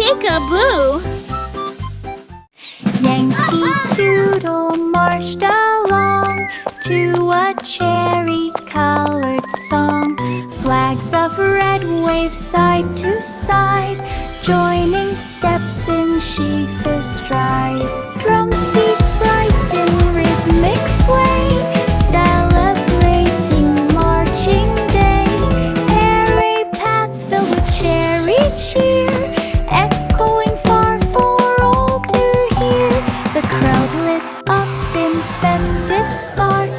Peek-a-boo! Yankee Doodle marched along to a cherry-colored song. Flags of red wave side to side, joining steps in sheafish stride. Drums beat bright in rhythmic sway, celebrating marching day. Airy paths filled with cherry cheer, echoing far for all to hear. The crowd lit up in festive spark,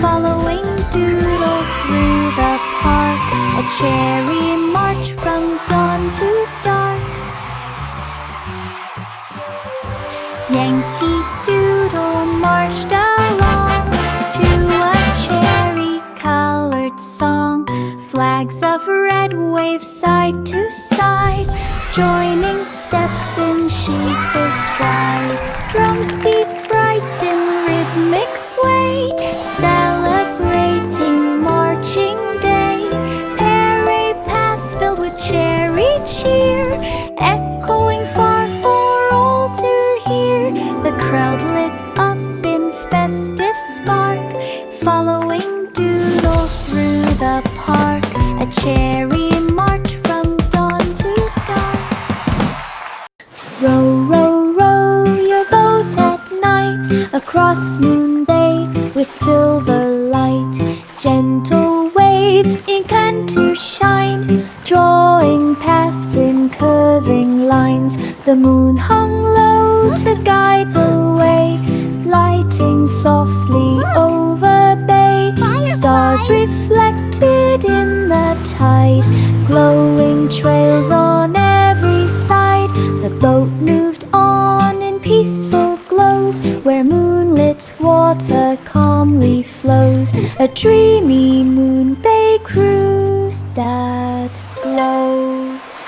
following Doodle through the park. A cherry march from dawn to dark. Yankee Doodle marched along to a cherry-colored song. Flags of red wave side to side, joining steps in sheafish stride. Drums beat bright in rhythmic sway, celebrating marching day. Airy paths filled with cherry cheer, echoing far for all to hear. The crowd lit up in festive spark, following Doodle through the park. A cherry march from dawn to dark. Row, row, row your boat at night, across Moon Bay with silver light. Gentle waves began to shine, drawing paths in curving lines. The moon hung low to guide the way, lighting softly over bay. Stars reflected in the tide, glowing trails on every side. The boat moved on in peaceful glows, where moonlit water calmly flows. A dreamy Moon Bay cruise that glows.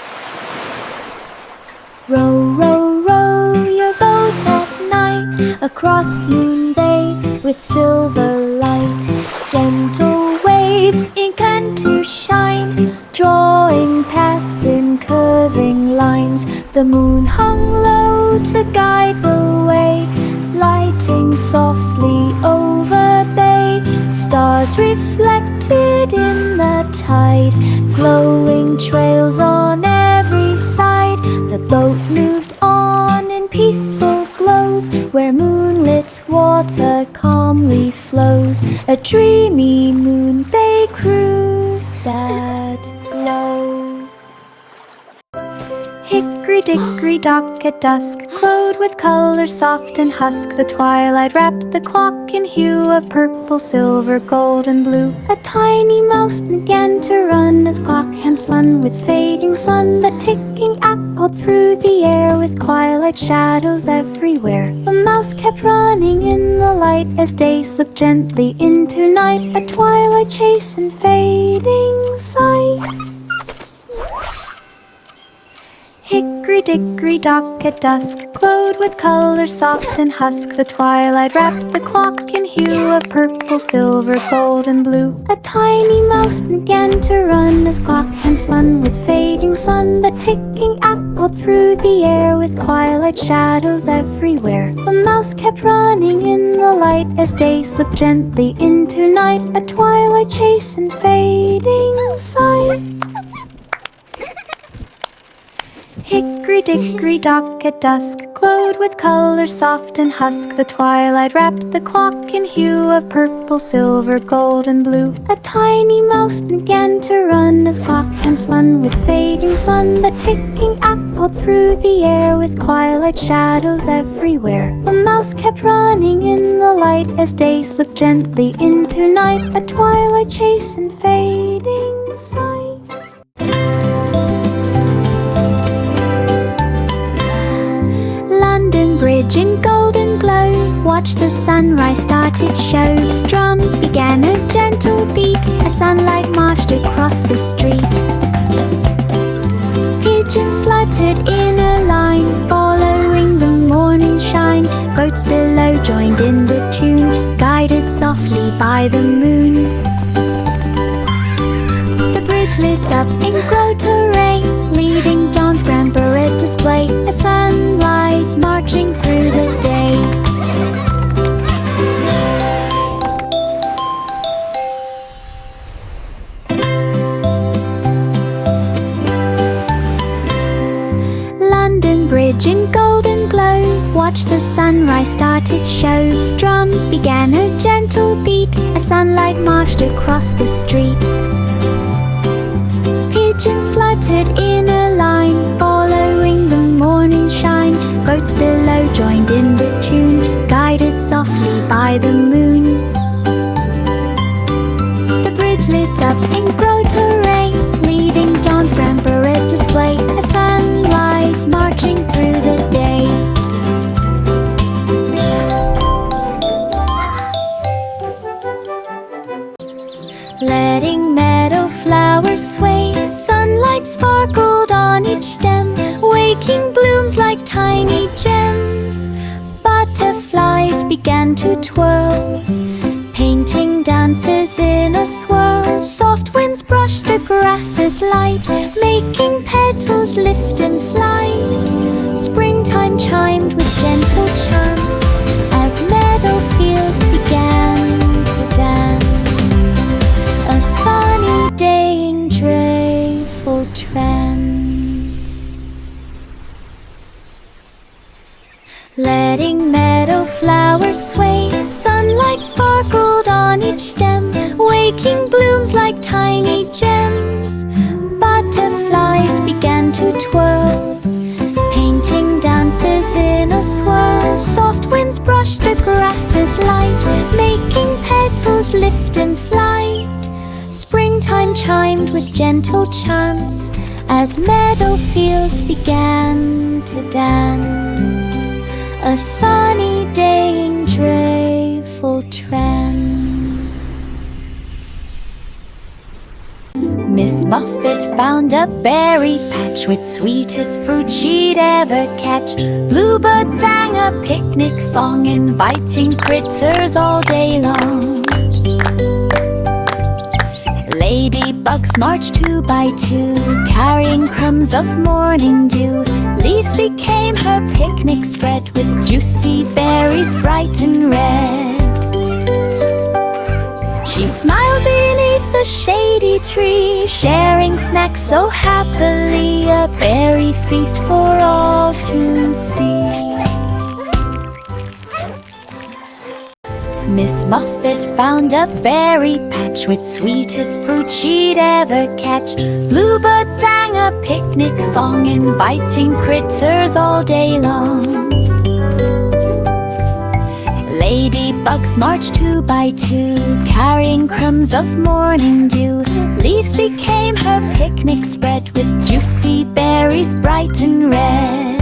Row, row, row your boat at night, across Moon Bay with silver light. Gentle waves began to shine, drawing paths in curving lines. The moon hung low to guide the way, lighting softly over bay. Stars reflected in the tide, glowing trails on every side. The boat moved on in peaceful glows, where moonlit water calmly flows. A dreamy Moon Bay cruise that glows. Hickory dickory dock at dusk, glowed with color soft and husk. The twilight wrapped the clock in hue of purple, silver, gold, and blue. A tiny mouse began to run as clock hands fun with fading sun. The ticking echoed through the air with twilight shadows everywhere. The mouse kept running in the light as day slipped gently into night. A twilight chase and fading sight. Hickory dickory dock at dusk, glowed with color soft and husk. The twilight wrapped the clock in hue of purple, silver, gold, and blue. A tiny mouse began to run as clock hands fun with fading sun. The ticking echoed through the air with twilight shadows everywhere. The mouse kept running in the light as day slipped gently into night. A twilight chase and fading sight. Hickory dickory dock at dusk, glowed with color soft and husk. The twilight wrapped the clock in hue of purple, silver, gold, and blue. A tiny mouse began to run as clock hands fun with fading sun. The ticking echoed through the air with twilight shadows everywhere. The mouse kept running in the light as day slipped gently into night. A twilight chase and fading sight. London Bridge in golden glow, watch the sunrise start its show. Drums began a gentle beat as sunlight marched across the street. Pigeons fluttered in a line, following the morning shine. Boats below joined in the tune, guided softly by the moon. The bridge lit up in glow terrain, leading dawn's grand parade display. village in golden glow. Watch the sunrise start its show. Drums began a gentle beat as sunlight marched across the street. Pigeons fluttered in a line, following the morning shine. Boats below joined in the tune, guided softly by the moon. The bridge lit up in grotto rain, leaving dawn's grand parade display. A sunrise marching through the day. Letting meadow flowers sway, sunlight sparkled on each stem, waking blooms like tiny gems. Butterflies began to twirl, painting dances in a swirl. Soft winds brushed the grasses light, making petals lift in flight. Springtime chimed with gentle chants as meadow fields began to dance. A sunny day in joyful trance. Letting meadow flowers sway, sunlight sparkled on each stem, waking blooms like tiny gems. Butterflies began to twirl, painting dances in a swirl. Soft winds brushed the grasses light, making petals lift in flight. Springtime chimed with gentle chants as meadow fields began to dance. A sunny day in joyful trance. Miss Muffet found a berry patch with sweetest fruit she'd ever catch. Bluebird sang a picnic song, inviting critters all day long. Ladybugs marched 2 by 2, carrying crumbs of morning dew. Leaves became her picnic spread, with juicy berries bright and red. She smiled beneath a shady tree, sharing snacks so happily, a berry feast for all to see. Miss Muffet found a berry patch with sweetest fruit she'd ever catch. Bluebird sang a picnic song, inviting critters all day long. Ladybugs marched 2 by 2, carrying crumbs of morning dew. Leaves became her picnic spread, with juicy berries bright and red.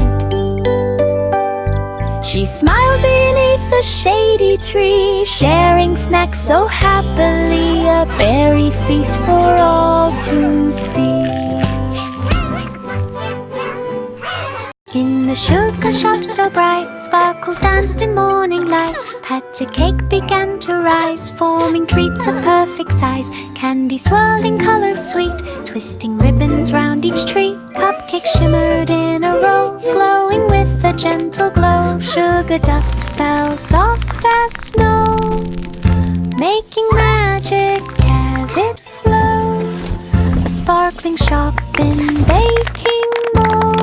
She smiled beneath a shady tree, sharing snacks so happily, a berry feast for all to see. In the sugar shop so bright, sparkles danced in morning light. Patter cake began to rise, forming treats of perfect size. Candy swirled in colors sweet, twisting ribbons round each tree. Cupcakes shimmered in a row, glowing with a gentle glow. Sugar dust fell soft as snow, making magic as it flowed. A sparkling shop in baking mold.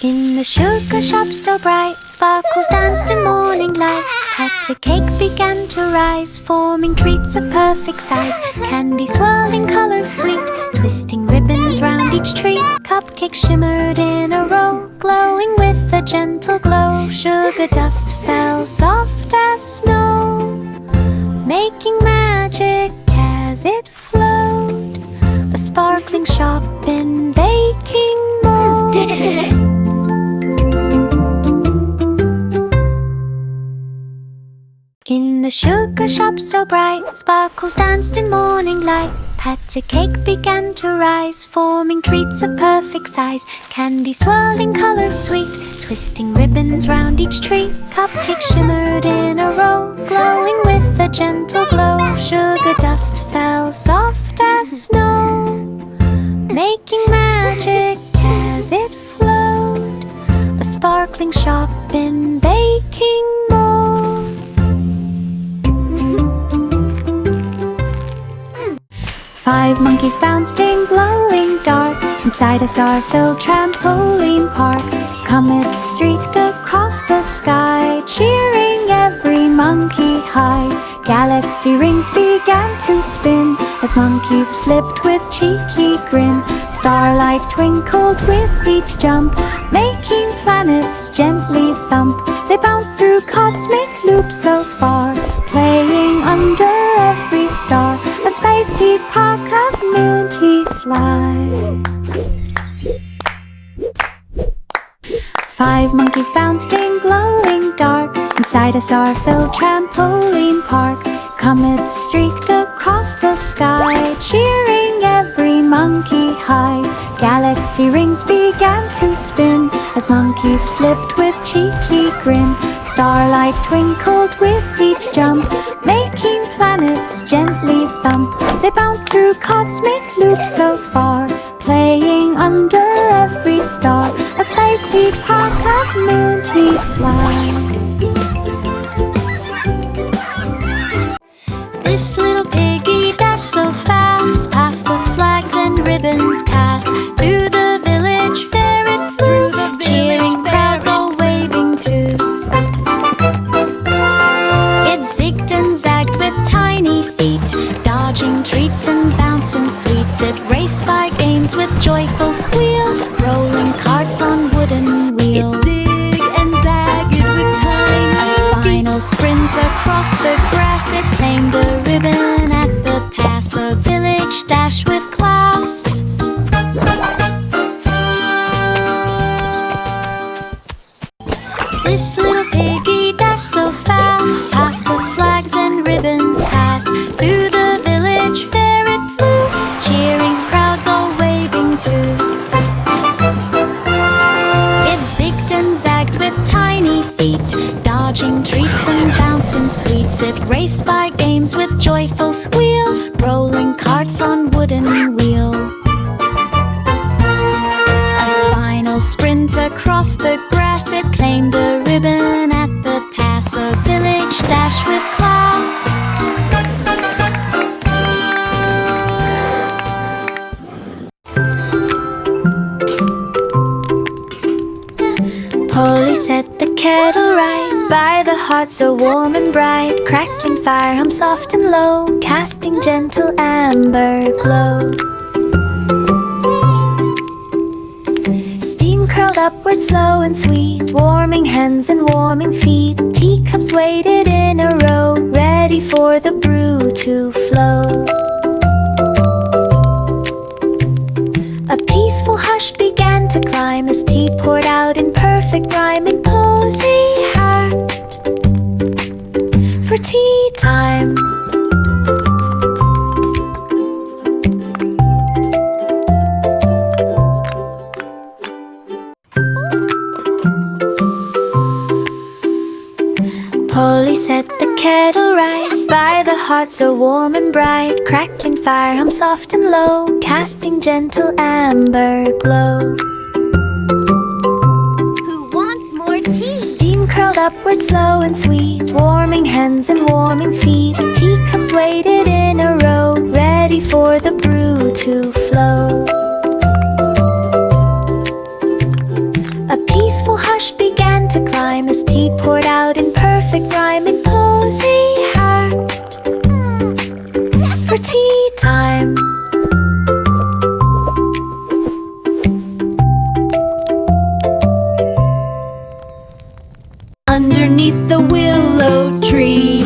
In the sugar shop so bright, sparkles danced in morning light. Patter cake began to rise, forming treats of perfect size. Candy swirling colors sweet, twisting ribbons round each tree. Cupcakes shimmered in a row, glowing with a gentle glow. Sugar dust fell soft as snow, making magic as it flowed. A sparkling shop in baking mold. In the sugar shop so bright, sparkles danced in morning light. Patter cake began to rise, forming treats of perfect size. Candy swirling colors sweet, twisting ribbons round each tree. Cupcakes shimmered in a row, glowing with a gentle glow. Sugar dust fell soft as snow, making magic as it flowed. A sparkling shop in baking mold. 5 monkeys bounced in glowing dark inside a star-filled trampoline park. Comets streaked across the sky, cheering every monkey high. Galaxy rings began to spin as monkeys flipped with cheeky grin. Starlight twinkled with each jump, making planets gently thump. They bounced through cosmic loops so far, playing under every star. A spicy park of moonty fly. 5 monkeys bounced in glowing dark inside a star-filled trampoline park. Comets streaked across the sky, cheering every monkey high. Galaxy rings began to spin as monkeys flipped with cheeky grin. Starlight twinkled with each jump, making planets gently thump. They bounced through cosmic loops so far, playing under every star. A spicy park of moonty fly. This little piggy dashed so fast, past the flags and ribbons cast. Through the village fair it flew, cheering crowds all waving too. It zigged and zagged with tiny feet, dodging treats and bouncing sweets. It raced by games with joyful squeal, rolling carts on wooden wheels. It zigged and zagged with tiny feet. A final sprint across the grass, it claimed the ribbon at the pass. A village dash with class. This little piggy dashed so fast, past the flags and ribbons cast. Through the village fair it flew, cheering crowds all waving too. It zigged and zagged with tiny feet, dodging treats and bouncing sweets. It raced by games with joyful squeal, rolling carts on wooden wheel. A final sprint across the grass, it claimed a ribbon at the pass. A village dash with class. Polly set the kettle right by the hearth so warm and bright. Crackling fire hum soft and low, casting gentle amber glow. Steam curled upward slow and sweet, warming hands and warming feet. Teacups waited in a row, ready for the brew to flow. A peaceful hush began to climb as tea poured out in perfect rhyme in cozy heart for tea time. Polly set the kettle right by the hearth so warm and bright. Crackling fire hum soft and low, casting gentle amber glow. Who wants more tea? Steam curled upward slow and sweet, warming hands and warming feet. Teacups waited in a row, ready for the brew to flow. A peaceful hush began to climb as tea poured out in perfect rhyme in cozy heart for tea time. Underneath the willow tree.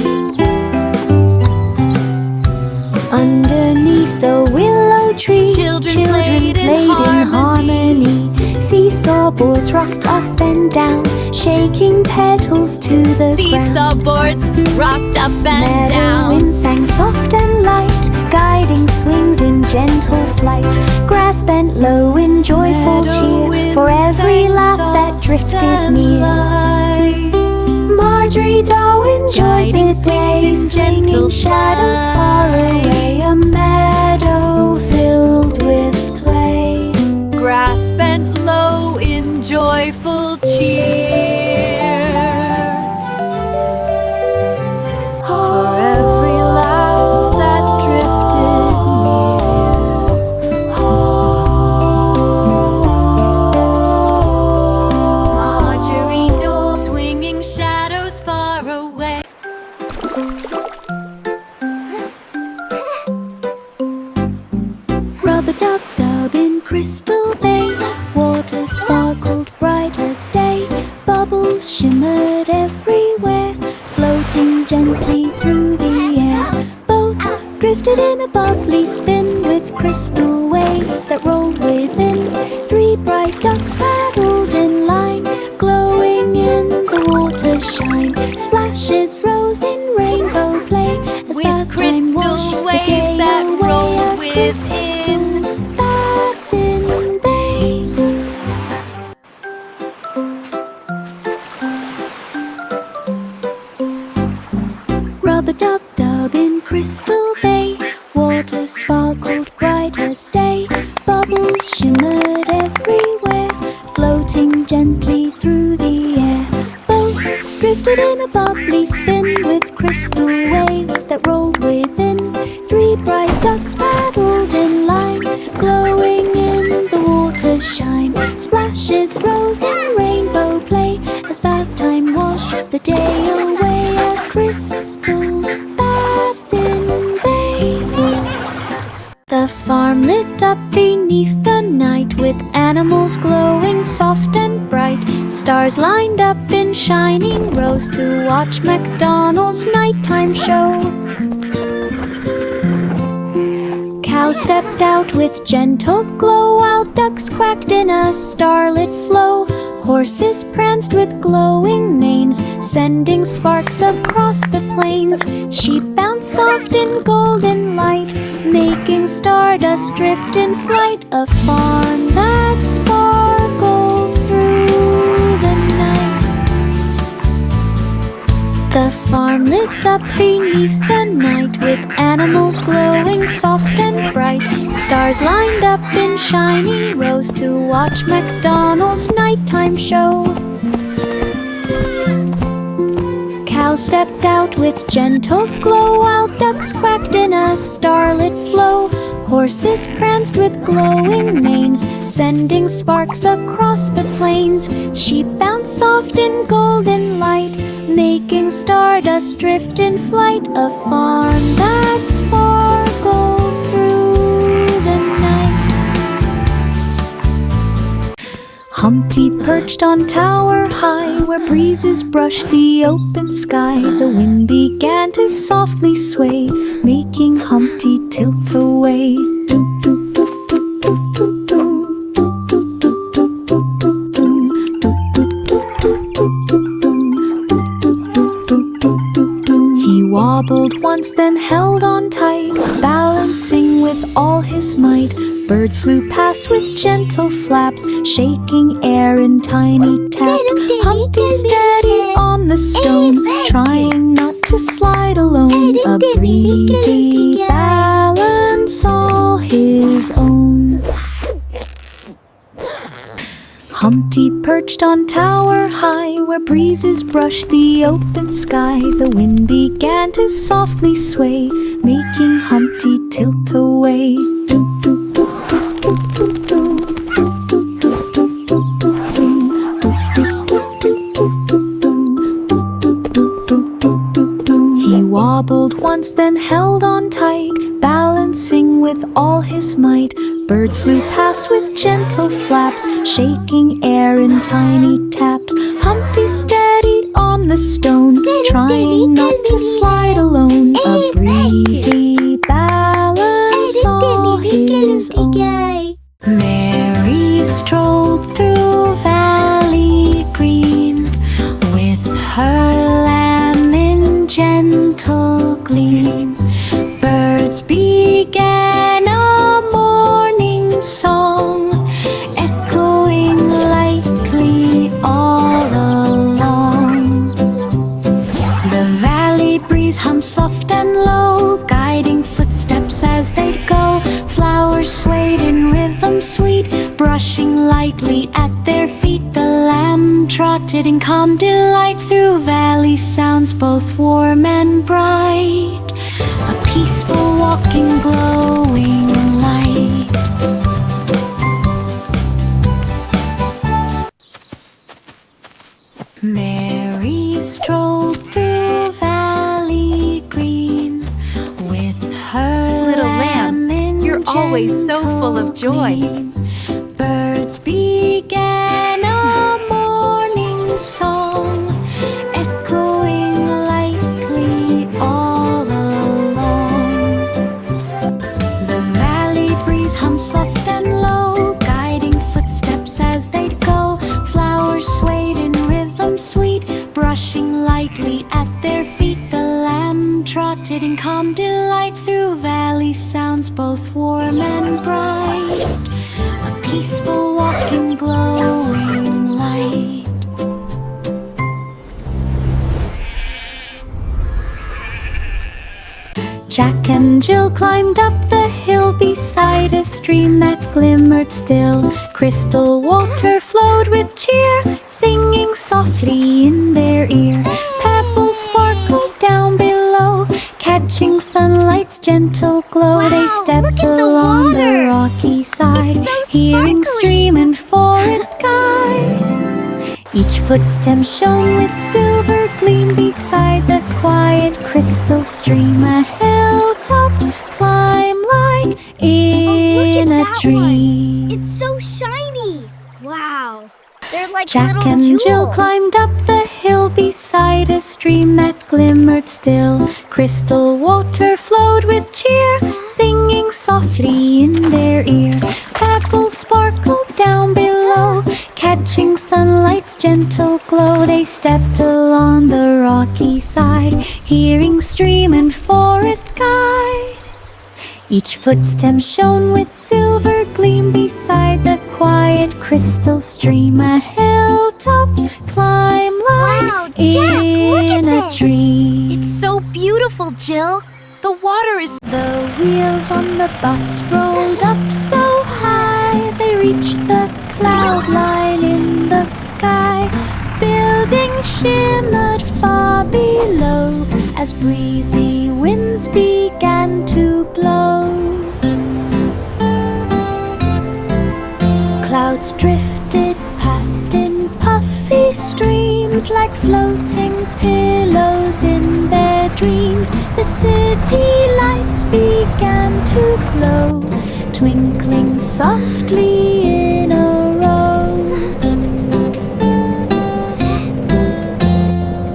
Underneath the willow tree, Children played played in harmony. Seesaw boards rocked up and down, shaking petals to the ground. Seesaw boards rocked up and Meadow down. wind sang soft and light, guiding swings in gentle flight. Grass bent low in joyful Meadow cheer wind for every sang laugh that soft drifted and near. light. Marjorie Doe enjoyed Guiding the swings day, in swinging gentle shadows far flight. away. A meadow filled with play. Grass bent low in joyful cheer. For every laugh that drifted near. Crystal Bay. Water sparkled bright as day. Bubbles shimmered everywhere, floating gently through the air. Boats drifted in a bubbly spin with crystal waves that rolled within. 3 bright ducks paddled in line, glowing in the water's shine. Splashes rose in rainbow play as With bath time crystal washed the waves day that away. rolled A within. crystal Bathing Bay. Rub-a-dub-dub in Crystal Bay. Water sparkled bright as day. Bubbles shimmered everywhere, floating gently through the air. Boats drifted in a bubbly spin with crystal waves that rolled within. 3 bright ducks paddled in line, glowing in the water's shine. Splashes rose in rainbow play as bath time washed the day away. A crystal Bathing Bay. The farm lit up beneath the night with animals glowing soft and bright. Stars lined up in shining rows to watch McDonald's nighttime show. Cows stepped out with gentle glow while ducks quacked in a starlit flow. Horses pranced with glowing manes, sending sparks across the plains. Sheep bounced soft in golden light, making stardust drift in flight. A farm that sparkled through the night. The farm lit up beneath the night with animals glowing soft and bright. Stars lined up in shining rows to watch McDonald's nighttime show. Cows stepped out with gentle glow while ducks quacked in a starlit flow. Horses pranced with glowing manes, sending sparks across the plains. Sheep bounced soft in golden light, making stardust drift in flight. A farm that sparkled through the night. Humpty perched on tower high, where breezes brushed the open sky. The wind began to softly sway, making Humpty tilt away. He wobbled once, then held on tight, balancing with all his might. Birds flew past with gentle flaps, shaking air in tiny taps. Humpty steadied on the stone, trying not to slide alone. A breezy balance all his own. Humpty perched on tower high, where breezes brushed the open sky. The wind began to softly sway, making Humpty tilt away. He wobbled once, then held on tight, balancing with all his might. Birds flew past with gentle flaps, shaking air in tiny taps. Humpty steadied on the stone, trying not to slide alone. A breezy balance all his own. Mary strolled through Valley Green, with her lamb in gentle gleam. Birds began a morning song, echoing lightly all along. The valley breeze hummed soft and low, guiding footsteps as they'd go. Flowers swayed in rhythm sweet, brushing lightly at their feet. The lamb trotted in calm delight through valley sounds both warm and bright. A peaceful walking, glowing light. Mary strolled through Valley Green, with her Little lamb, you're always so full of joy. clouds began a morning song, echoing lightly all along. The valley breeze hums soft and low, guiding footsteps as they'd go. Flowers swayed in rhythm sweet, brushing lightly at their feet. The lamb trotted in calm delight through valley sounds both warm and bright. A peaceful walk in glowing light. Jack and Jill climbed up the hill beside a stream that glimmered still. Crystal water flowed with cheer, singing softly in their ear. Pebbles sparkled down below, catching sunlight's gentle glow. Wow, They stepped look at the along the water. rocky side, It's so hearing sparkly. stream and forest guide. Each footstep shone with silver gleam beside the quiet crystal stream. A hilltop climb like in Look a at that dream. one. It's so shiny. Wow. They're like Jack little and jewels. Jill climbed up the hill beside a stream that glimmered still. Crystal water flowed with cheer, singing softly in their ear. Pebbles sparkled down below, catching sunlight's gentle glow. They stepped along the rocky side, hearing stream and forest guide. Each footstep shone with silver gleam beside the quiet crystal stream. A hilltop climb like Wow, Jack, look at in a this. dream. It's so beautiful, Jill. The water is... The wheels on the bus rolled up so high, they reached the cloud line in the sky. Buildings shimmered far below as breezy winds began to blow. Clouds drifted past in puffy streams, like floating pillows in their dreams. The city lights began to glow, twinkling softly in a row.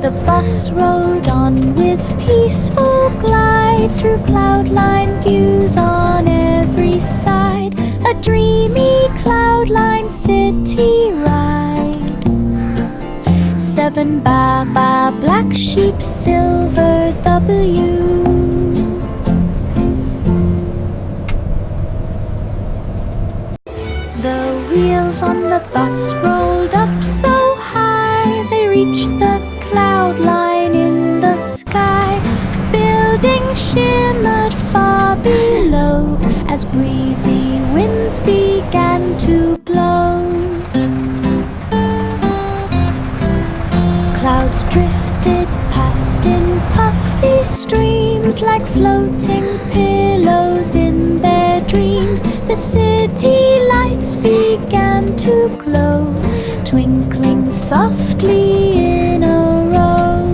The bus rode on with peaceful glide through cloud-lined views on every side. A dreamy cloud-lined city ride. 7 Baba black sheep, silver W. The wheels on the bus rolled up so high, they reached the cloud line in the sky. Buildings shimmered far below as breezy winds began to blow. Clouds drifted past in puffy streams, like floating pillows in their dreams. The city lights began to glow, twinkling softly in a row.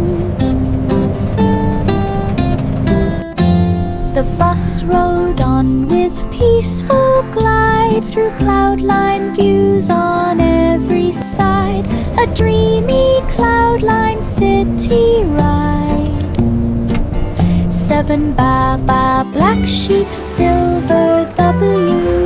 The bus rode on with peaceful glide through cloud-lined views on every side. A dreamy cloud-lined city ride. 7 Baba black sheep, silver W.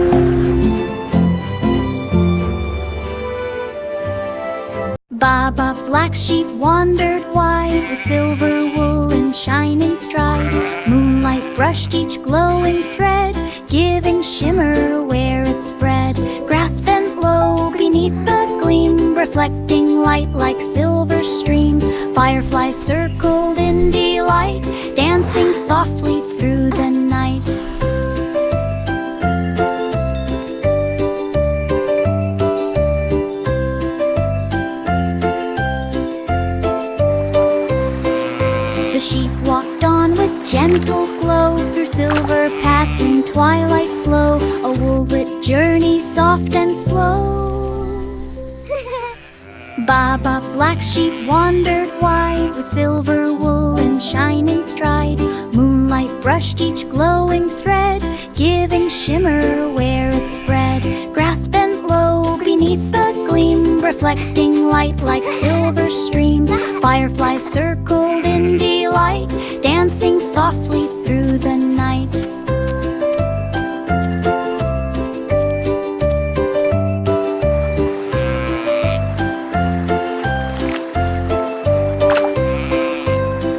Baba black sheep wandered wide, with silver wool and shining stride. Moonlight brushed each glowing thread, giving shimmer where it spread. Grass bent low beneath the gleam, reflecting light like silver stream. Fireflies circled in delight, dancing softly through the night. The sheep walked on with gentle glow, through silver paths and twilight flow, a wool-lit journey soft and slow. Baba black sheep wandered wide, with silver wool and shining stride. Moonlight brushed each glowing thread, giving shimmer where it spread. Grass bent low reflecting light like silver stream. Fireflies circled in delight, dancing softly through the night.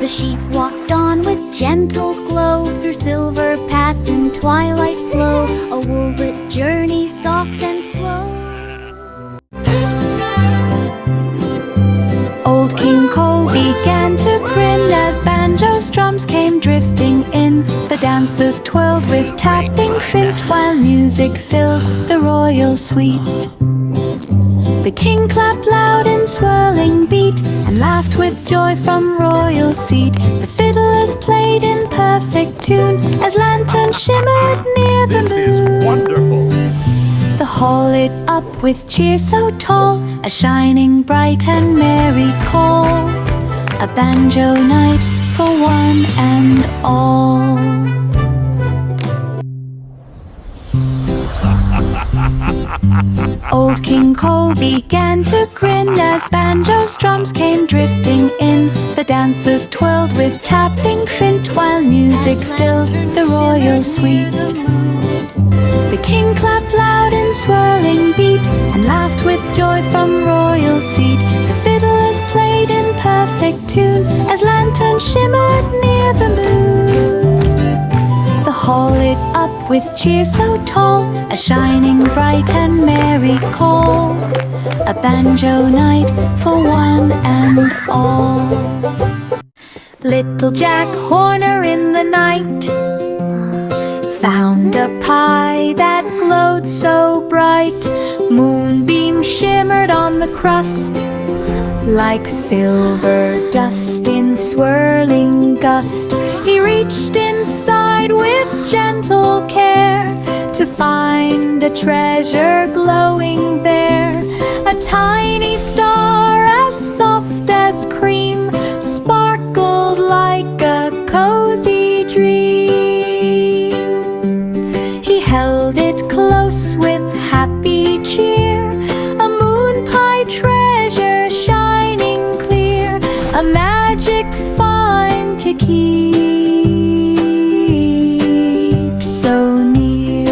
The sheep walked on with gentle glow, through silver paths and twilight flow, a wool-lit journey soft and slow. Old King Cole began to grin as banjo's drums came drifting in. The dancers twirled with tapping feet while music filled the royal suite. The king clapped loud in swirling beat and laughed with joy from royal seat. The fiddlers played in perfect tune as lanterns shimmered near the moon. This is wonderful. The hall lit up with cheer so tall, a shining bright and merry call, a banjo night for one and all. Old King Cole began to grin as banjo's drums came drifting in. The dancers twirled with tapping flint while music filled the royal suite. The king clapped loud in swirling beat and laughed with joy from royal seat. The fiddlers played in perfect tune as lanterns shimmered near the moon. The hall lit up with cheer so tall, a shining bright and merry call, a banjo night for one and all. Little Jack Horner in the night found a pie that glowed so bright. Moonbeam shimmered on the crust like silver dust in swirling gust. He reached inside with gentle care to find a treasure glowing there. A tiny star as soft as cream sparkled like a cozy dream. He held it close with happy cheer, a moon pie treasure shining clear, a magic find to keep so near.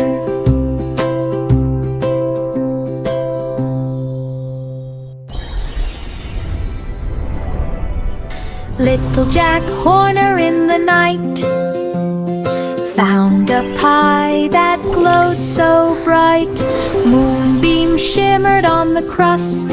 Little Jack Horner in the night found a pie that glowed so bright. Moonbeam shimmered on the crust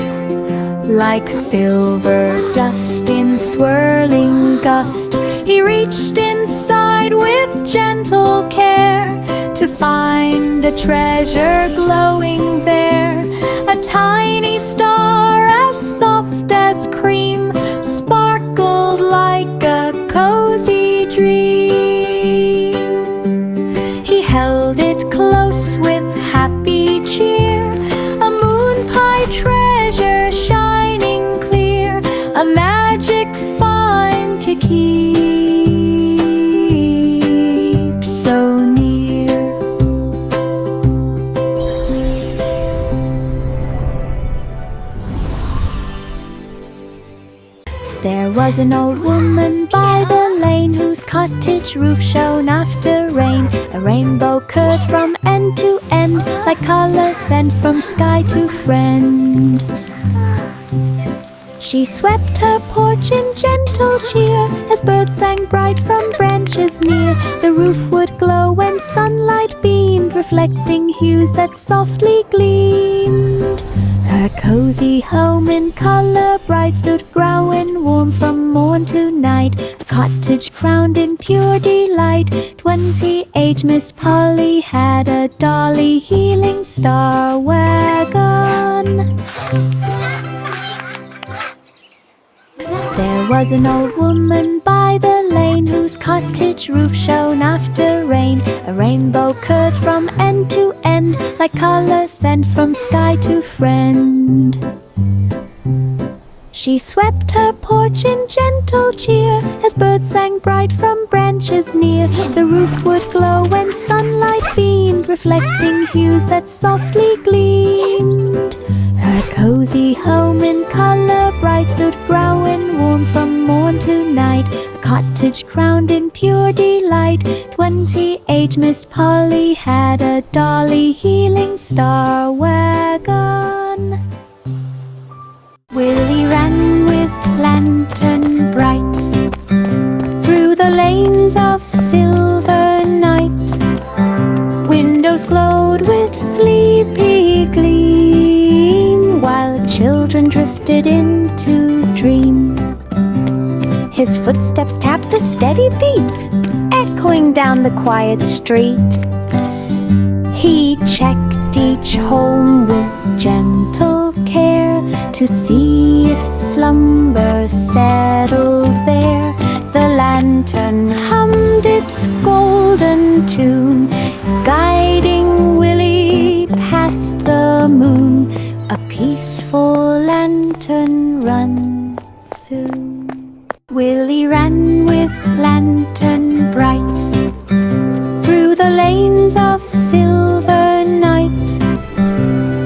like silver dust in swirling gust. He reached inside with gentle care to find a treasure glowing there. A tiny star as soft as cream sparkled like a cozy dream. He held it close with happy cheer, a moon pie treasure shining clear, a magic find to keep so near. There was an old woman by the lane whose cottage roof shone after rain. A rainbow curved from end to end like color sent from sky to friend. She swept her porch in gentle cheer as birds sang bright from branches near. The roof would glow when sunlight beamed, reflecting hues that softly gleamed. Her cozy home in color bright stood growing warm from morn to night. A cottage crowned in pure delight. 28 Miss Polly had a dolly healing star wagon. There was an old woman by the lane whose cottage roof shone after rain. A rainbow curved from end to end like color sent from sky to friend. She swept her porch in gentle cheer as birds sang bright from branches near. The roof would glow when sunlight beamed, reflecting hues that softly gleamed. Her cozy home age, Miss Polly had a dolly heeling star wagon. Willie ran with lantern bright through the lanes of silver night. Windows glowed with sleepy gleam, while children drifted into dream. His footsteps tapped a steady beat, echoing down the quiet street. He checked each home with gentle care to see if slumber settled there. The lantern hummed its golden tune, guiding Willie past the moon. A peaceful lantern run soon. Willie ran with lantern bright through the lanes of silver night.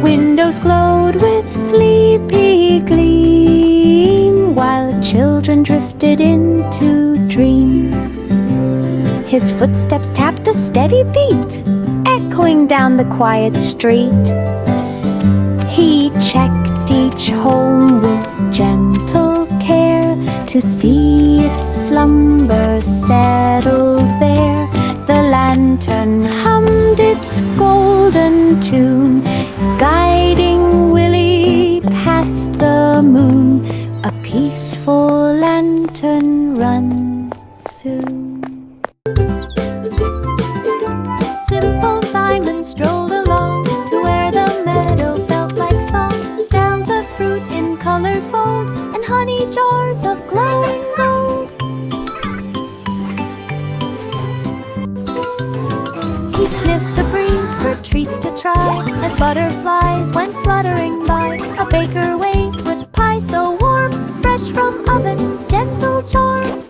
Windows glowed with sleepy gleam, while children drifted into dream. His footsteps tapped a steady beat, echoing down the quiet street. He checked each home with gentle care to see if slumber settled there. The lantern hummed its golden tune, guiding Willie past the moon. A peaceful lantern run soon. Simple Simon strolled along to where the meadow felt like song. Styles of fruit in colors bold, and honey jars of glowing gold. He sniffed the breeze for treats to try, as butterflies went fluttering by. A baker waved with pie so warm, fresh from oven's gentle charm.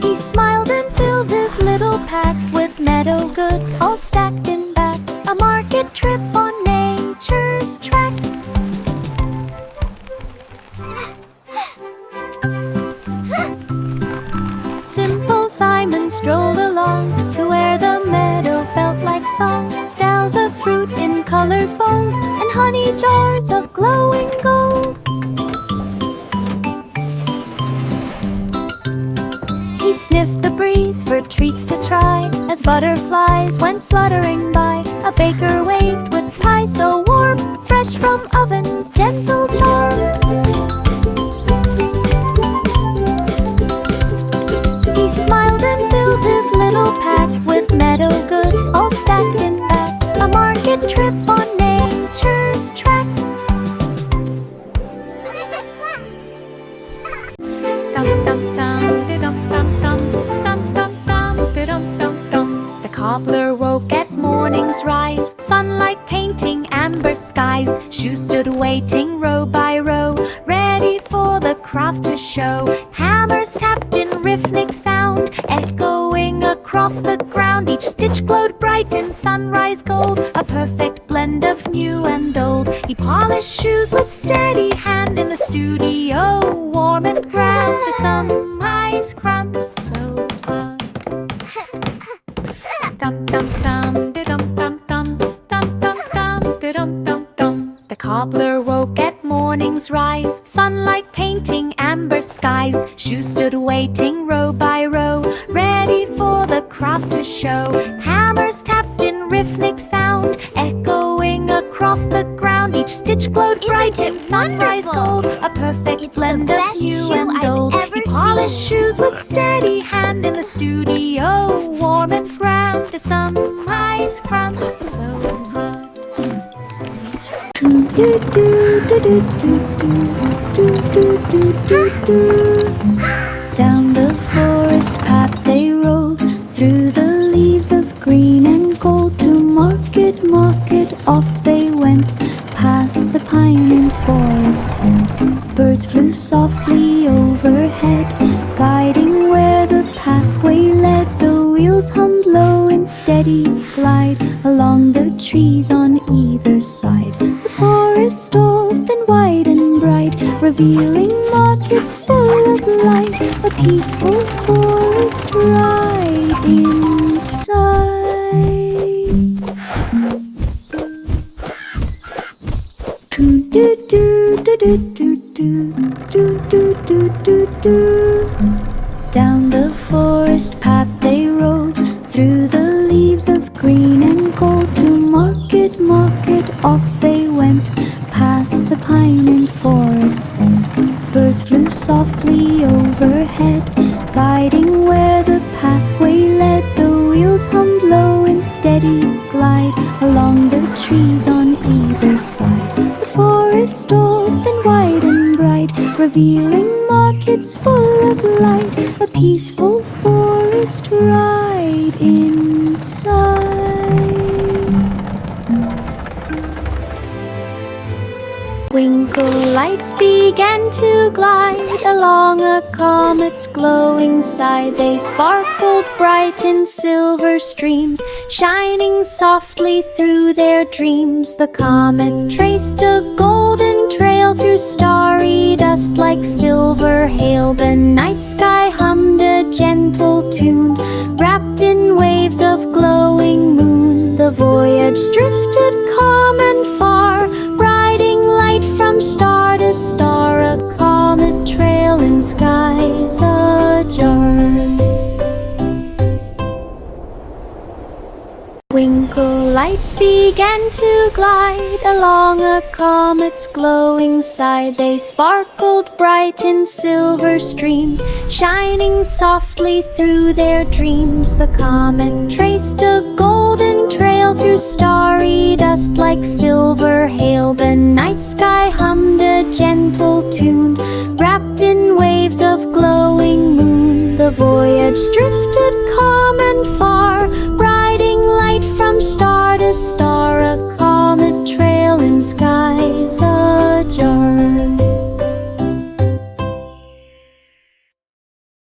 He smiled and filled his little pack with meadow goods all stacked in back. A market trip on nature's track. Simple Simon strolled along to where the meadow felt like song. Styles of fruit in colors bold, and honey jars of glowing gold. He sniffed the breeze for treats to try, as butterflies went fluttering by. A baker waved with pie so warm, fresh from oven's gentle charm. He smiled and filled his little pack with meadow goods all stacked in back. A market trip on nature's track. The cobbler woke at morning's rise, sunlight painting amber skies. Shoes stood waiting row by row, ready for the craft to show. Hammers tapped in rhythmic sound, echoing across the ground. Each stitch glowed bright in sunrise gold, a perfect blend of new and old. He polished shoes with steady hand in the studio, warm and grand. The some eyes cramped so tight. Dum dum dum de dum dum dum dum dum dum de dum dum dum. The cobbler woke at morning's rise, sunlight painting amber skies. Shoes stood waiting row by row, ready for the craft to show. Hammers tapped in rhythmic sound, echoing across the ground. Each stitch glowed bright in sunrise gold, a perfect blend of new and old. He polished shoes with steady hand in the studio, warm and grand. To some eyes cramped so tight. Down the forest path they rolled, through the leaves of green and gold. To market, market, off they went, past the pine and forest scent. Birds flew softly overhead, guiding where the pathway led. The wheels hummed low in steady glide along the trees on either side. The forest opened wide and bright, revealing much markets full of light, a peaceful forest right inside. Down the forest path they rode, through the leaves of green and gold. To market, market, off they went, past the pine and forest scent. Birds flew softly overhead, guiding where the pathway led. The wheels hummed low in steady glide along the trees on either side. The forest opened wide and bright, revealing markets full of light, a peaceful forest right inside. Twinkle lights began to glide along a comet's glowing side. They sparkled bright in silver streams, shining softly through their dreams. The comet traced a golden trail through starry dust like silver hail. The night sky hummed a gentle tune, wrapped in waves of glowing moon. The voyage drifted calm and far, riding light from star to star, a comet trail in skies ajar. Twinkle lights began to glide along a comet's glowing side. They sparkled bright in silver streams, shining softly through their dreams. The comet traced a golden trail through starry dust like silver hail. The night sky hummed a gentle tune, wrapped in waves of glowing moon. The voyage drifted calm and far, riding light from star to star.